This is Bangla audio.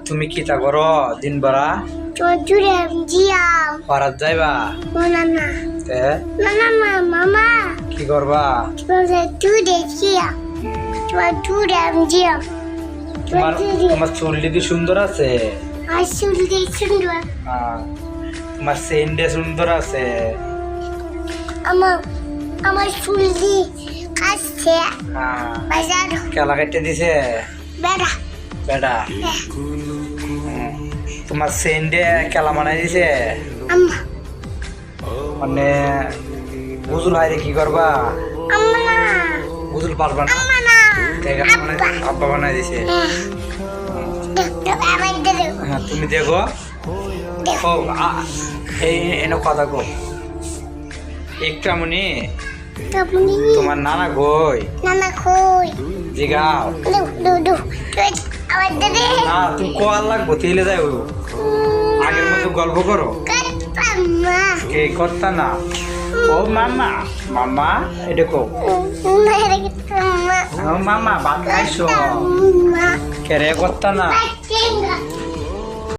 তুমি কি তা করো দিন ভরা পারাত যাইবা তে কি করবা তোমার তোমার চুল্লি কি সুন্দর আছে তোমার সেন্ডে সুন্দর আছে আমার চুল্লি কাটছে বাজার কেলা কেটে দিছে বেড়া বেটা তোমার সেন্ডে কেলা বানাই দিছে আম্মা মানে বুঝুল হাইরে কি করবা আম্মা না বুঝুল পারবা না আম্মা না মানে আব্বা বানাই দিছে আমার দেবে হ্যাঁ তুমি দেখো ও এই এনে কথা কো একটা মনি আপনি তোমার নানা কই নানা কই জিগাও দু আমার দেবে না তুমি কোয়াল লাগবো তেলে যাই আগের মতো গল্প করো আম্মা কে করতা না ও মামা মামা এটা কো আম্মা ও মামা ভাত খাইছো আম্মা কেরে করতা না বাচ্চা